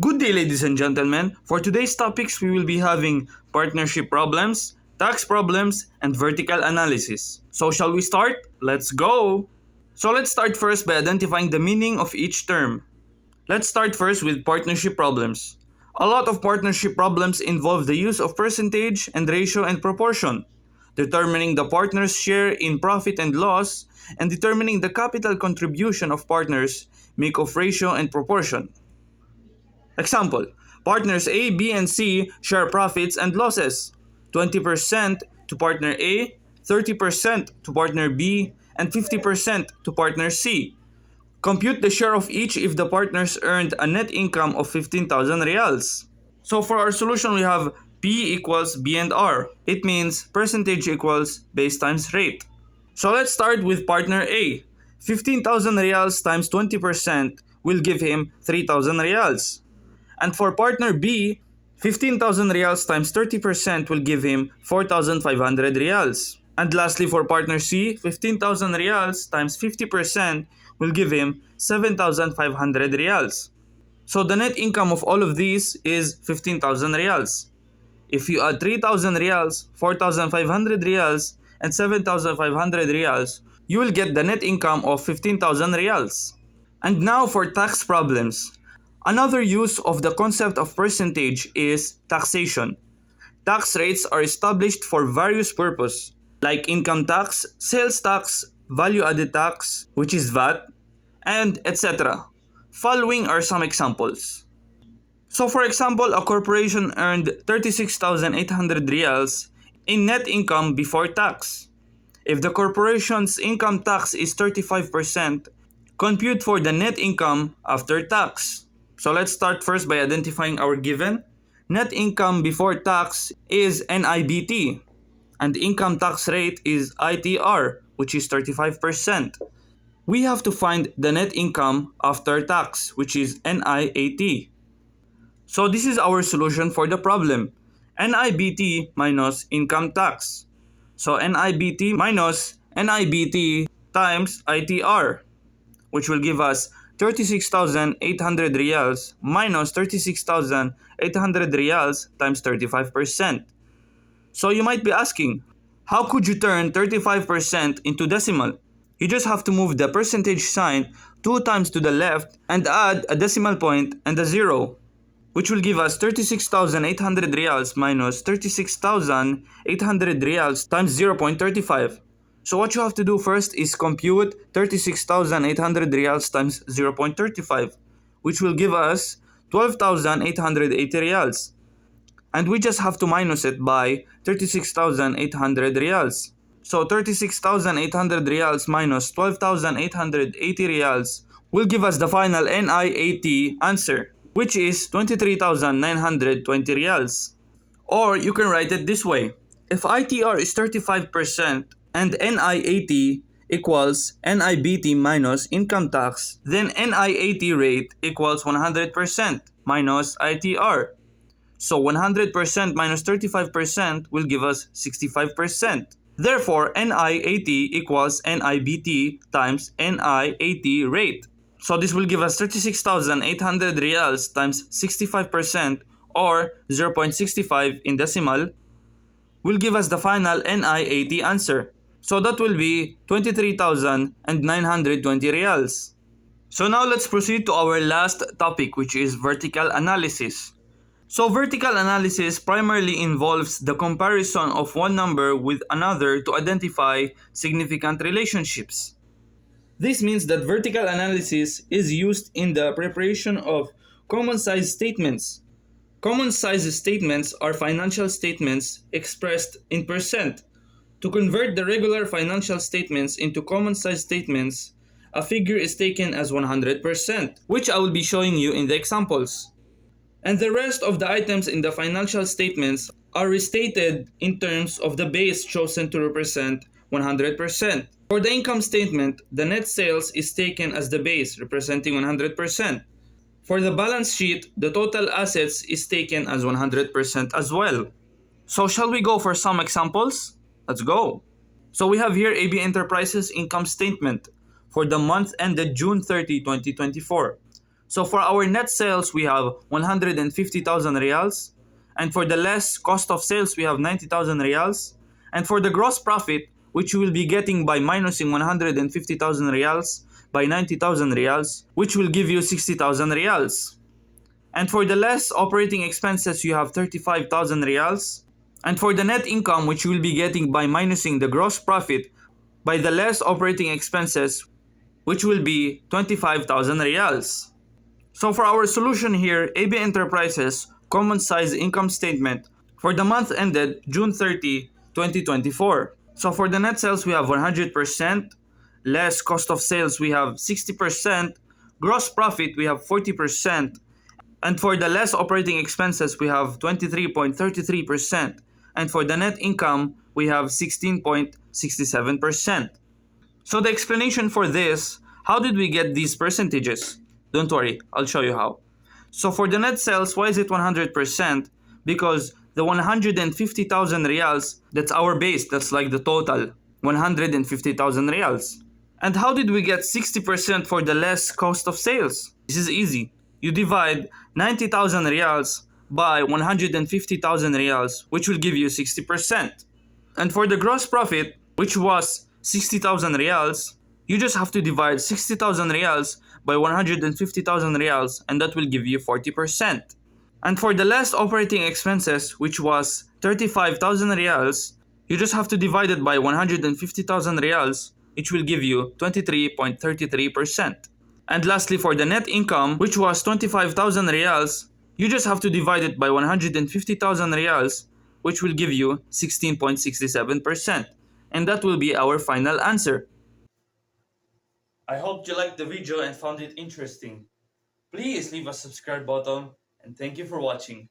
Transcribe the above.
Good day, ladies and gentlemen. For today's topics, we will be having partnership problems, tax problems, and vertical analysis. So, shall we start? Let's go! So, let's start first by identifying the meaning of each term. Let's start first with partnership problems. A lot of partnership problems involve the use of percentage and ratio and proportion, determining the partner's share in profit and loss, and determining the capital contribution of partners make of ratio and proportion. Example, partners A, B, and C share profits and losses. 20% to partner A, 30% to partner B, and 50% to partner C. Compute the share of each if the partners earned a net income of 15,000 reals. So for our solution, we have P equals B and R. It means percentage equals base times rate. So let's start with partner A. 15,000 reals times 20% will give him 3,000 reals. And for partner B, 15,000 reals times 30% will give him 4,500 reals. And lastly, for partner C, 15,000 reals times 50% will give him 7,500 reals. So the net income of all of these is 15,000 reals. If you add 3,000 reals, 4,500 reals, and 7,500 reals, you will get the net income of 15,000 reals. And now for tax problems. Another use of the concept of percentage is taxation. Tax rates are established for various purposes, like income tax, sales tax, value-added tax, which is VAT, and etc. Following are some examples. So for example, a corporation earned 36,800 reals in net income before tax. If the corporation's income tax is 35%, compute for the net income after tax. So let's start first by identifying our given. Net income before tax is NIBT, and income tax rate is ITR, which is 35%. We have to find the net income after tax, which is NIAT. So this is our solution for the problem. NIBT minus income tax. So NIBT minus NIBT times ITR, which will give us 36,800 reals minus 36,800 reals times 35%. So you might be asking, how could you turn 35% into decimal? You just have to move the percentage sign 2 times to the left and add a decimal point and a zero, which will give us 36,800 reals minus 36,800 reals times 0.35. So what you have to do first is compute 36,800 reals times 0.35, which will give us 12,880 reals. And we just have to minus it by 36,800 reals. So 36,800 reals minus 12,880 reals will give us the final NIAT answer, which is 23,920 reals. Or you can write it this way. If ITR is 35% and NIAT equals NIBT minus income tax, then NIAT rate equals 100% minus ITR. So 100% minus 35% will give us 65%. Therefore, NIAT equals NIBT times NIAT rate. So this will give us 36,800 reals times 65% or 0.65 in decimal will give us the final NIAT answer. So that will be 23,920 reals. So now let's proceed to our last topic, which is vertical analysis. So vertical analysis primarily involves the comparison of one number with another to identify significant relationships. This means that vertical analysis is used in the preparation of common size statements. Common size statements are financial statements expressed in percent. To convert the regular financial statements into common size statements, a figure is taken as 100%, which I will be showing you in the examples. And the rest of the items in the financial statements are restated in terms of the base chosen to represent 100%. For the income statement, the net sales is taken as the base representing 100%. For the balance sheet, the total assets is taken as 100% as well. So shall we go for some examples? Let's go. So we have here AB Enterprises income statement for the month ended June 30, 2024. So for our net sales, we have 150,000 reals. And for the less cost of sales, we have 90,000 reals. And for the gross profit, which you will be getting by minusing 150,000 reals by 90,000 reals, which will give you 60,000 reals. And for the less operating expenses, you have 35,000 reals. And for the net income, which you will be getting by minusing the gross profit by the less operating expenses, which will be 25,000 reals. So for our solution here, AB Enterprises common size income statement for the month ended June 30, 2024. So for the net sales, we have 100%, less cost of sales, we have 60%, gross profit, we have 40%, and for the less operating expenses, we have 23.33%, and for the net income, we have 16.67%. So the explanation for this, how did we get these percentages? Don't worry, I'll show you how. So for the net sales, why is it 100%? Because the 150,000 reals, that's our base, that's like the total, 150,000 reals. And how did we get 60% for the less cost of sales? This is easy. You divide 90,000 reals by 150,000 reals, which will give you 60%. And for the gross profit, which was 60,000 reals, you just have to divide 60,000 reals by 150,000 reals, and that will give you 40%. And for the last operating expenses, which was 35,000 reals, you just have to divide it by 150,000 reals, which will give you 23.33%. And lastly, for the net income, which was 25,000 reals, you just have to divide it by 150,000 reals, which will give you 16.67%. And that will be our final answer. I hope you liked the video and found it interesting. Please leave a subscribe button and thank you for watching.